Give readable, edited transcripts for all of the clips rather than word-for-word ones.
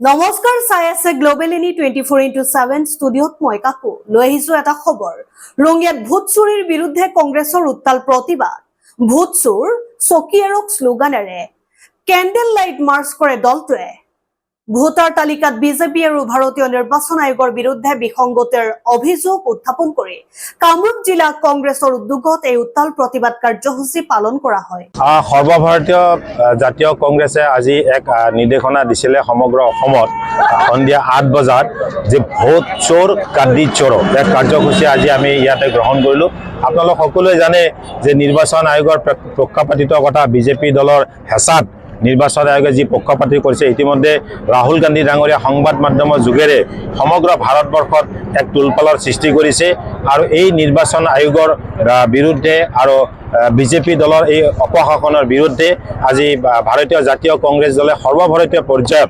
নমস্কাৰ চাই আছে গ্লোবেল এনি 24x7 ষ্টুডিঅ'ত মই কাকু লৈ আহিছো এটা খবৰ ৰঙিয়াত ভোট চুৰিৰ বিৰুদ্ধে কংগ্ৰেছৰ উত্তাল প্ৰতিবাদ ভোট চুৰ চকীয়াৰক স্লোগানেৰে কেণ্ডেল লাইট মাৰ্চ কৰে দলটোৱে ভোটাৰ তালিকাত বিজেপি আৰু ভাৰতীয় নিৰ্বাচন আয়োগৰ বিৰুদ্ধে বিসংগতিৰ অভিযোগ উত্থাপন কৰি কামৰূপ জিলা কংগ্ৰেছৰ উদ্যোগত এই উত্তাল প্ৰতিবাদ কাৰ্যসূচী পালন কৰা হয় সৰ্বভাৰতীয় জাতীয় কংগ্ৰেছে আজি এক নিৰ্দেশনা দিছিলে সমগ্ৰ অসমত সন্ধিয়া 8 বজাত যে ভোট চোৰ কাটি চোৰ এক কাৰ্যসূচী আজি আমি ইয়াতে গ্ৰহণ কৰিলো আপোনালোক সকলোৱে জানে যে নিৰ্বাচন আয়োগৰ পক্ষপাতিত্ব কথা বিজেপি দলৰ হেঁচাত নিৰ্বাচন আয়োগে যি পক্ষপাতি কৰিছে ইতিমধ্যে ৰাহুল গান্ধী ডাঙৰীয়া সংবাদ মাধ্যমৰ যোগেৰে সমগ্ৰ ভাৰতবৰ্ষত এক তুলপালৰ সৃষ্টি কৰিছে আৰু এই নিৰ্বাচন আয়োগৰ বিৰুদ্ধে আৰু বিজেপি দলৰ এই অপশাসনৰ বিৰুদ্ধে আজি ভাৰতীয় জাতীয় কংগ্ৰেছ দলে সৰ্বভাৰতীয় পৰ্যায়ত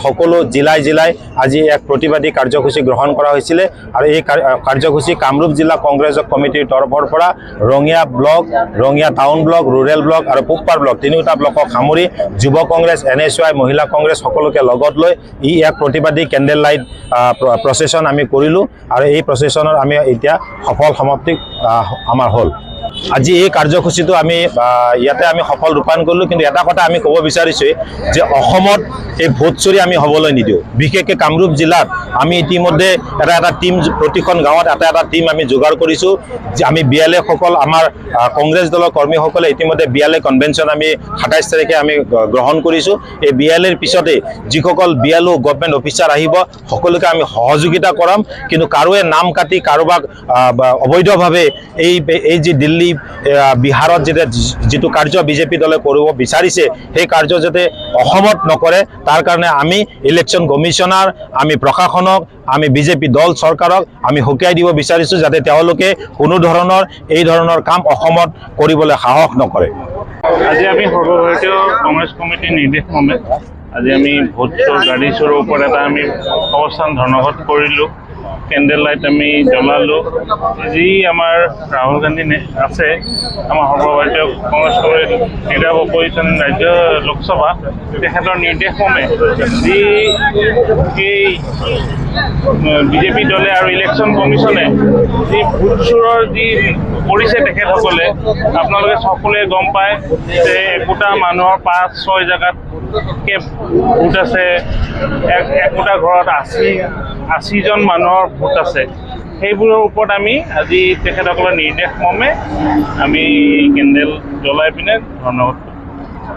সকলো জিলাই জিলাই আজি এক প্ৰতিবাদী কাৰ্যসূচী গ্ৰহণ কৰা হৈছিলে আৰু এই কাৰ্যসূচী কামৰূপ জিলা কংগ্ৰেছ কমিটিৰ তৰফৰ পৰা Rangia block Rangia town block rural block আৰু পুপ্পাৰ ব্লক তিনিটা ব্লকক সামৰি যুৱ কংগ্ৰেছ NSY মহিলা কংগ্ৰেছ সকলোকে লগত লৈ ই এক প্ৰতিবাদী কেণ্ডেল লাইট প্ৰচেছন আমি কৰিলোঁ আৰু এই প্ৰচেছনৰ আমি এতিয়া সফল সমাপ্তি আমাৰ হ'ল আজি এই কাৰ্যসূচীটো আমি ইয়াতে আমি সফল ৰূপায়ণ কৰিলোঁ কিন্তু এটা কথা আমি ক'ব বিচাৰিছোঁ যে অসমত এই ভোট চুৰি আমি হ'বলৈ নিদিওঁ বিশেষকৈ কামৰূপ জিলাত আমি ইতিমধ্যে এটা টিম প্ৰতিখন গাঁৱত এটা টিম আমি যোগাৰ কৰিছোঁ যে আমি BLA সকল আমাৰ কংগ্ৰেছ দলৰ কৰ্মীসকলে ইতিমধ্যে BLA কনভেনশ্যন আমি 27 তাৰিখে আমি গ্ৰহণ কৰিছোঁ এই BLAৰ পিছতে যিসকল BLO গভৰ্ণমেণ্ট অফিচাৰ আহিব সকলোকে আমি সহযোগিতা কৰাম কিন্তু কাৰোৱে নাম কাটি কাৰোবাক অবৈধভাৱে এই যে দিল্লী বিহাৰত যিটো কাৰ্য বিজেপি দলে কৰিব বিচাৰিছে সেই কাৰ্য যাতে অসমত নকৰে তাৰ কাৰণে আমি ইলেকশ্যন কমিশনাৰ আমি প্ৰশাসনক আমি বিজেপি দল চৰকাৰক আমি সকীয়াই দিব বিচাৰিছোঁ যাতে তেওঁলোকে কোনো ধৰণৰ এই ধৰণৰ কাম অসমত কৰিবলৈ সাহস নকৰে আজি আমি সৰ্বভাৰতীয় কংগ্ৰেছ কমিটিৰ নিৰ্দেশমৰ্মে আজি আমি ভোট চোৰ গাড়ী চোৰৰ ওপৰত এটা আমি অৱস্থান ধৰ্মঘট কৰিলোঁ কেণ্ডেল লাইট আমি জ্বলালোঁ যি আমাৰ ৰাহুল গান্ধী আছে আমাৰ সৰ্বভাৰতীয় কংগ্ৰেছ কমিটিৰ লিডাৰ অফ অপজিশ্যন ৰাজ্য লোকসভা তেখেতৰ নিৰ্দেশমৰ্মে যি এই বিজেপি দলে আৰু ইলেকশ্যন কমিশ্যনে যি ভোট চোৰৰ যি কৰিছে তেখেতসকলে আপোনালোকে সকলোৱে গম পায় যে একোটা মানুহৰ 5-6 জেগাত ভোট আছে একোটা ঘৰত 80জন মানুহৰ ভোট আছে সেইবোৰৰ ওপৰত আমি আজি তেখেতসকলৰ নিৰ্দেশমৰ্মে আমি কেণ্ডেল জ্বলাই পিনে ধন্যবাদ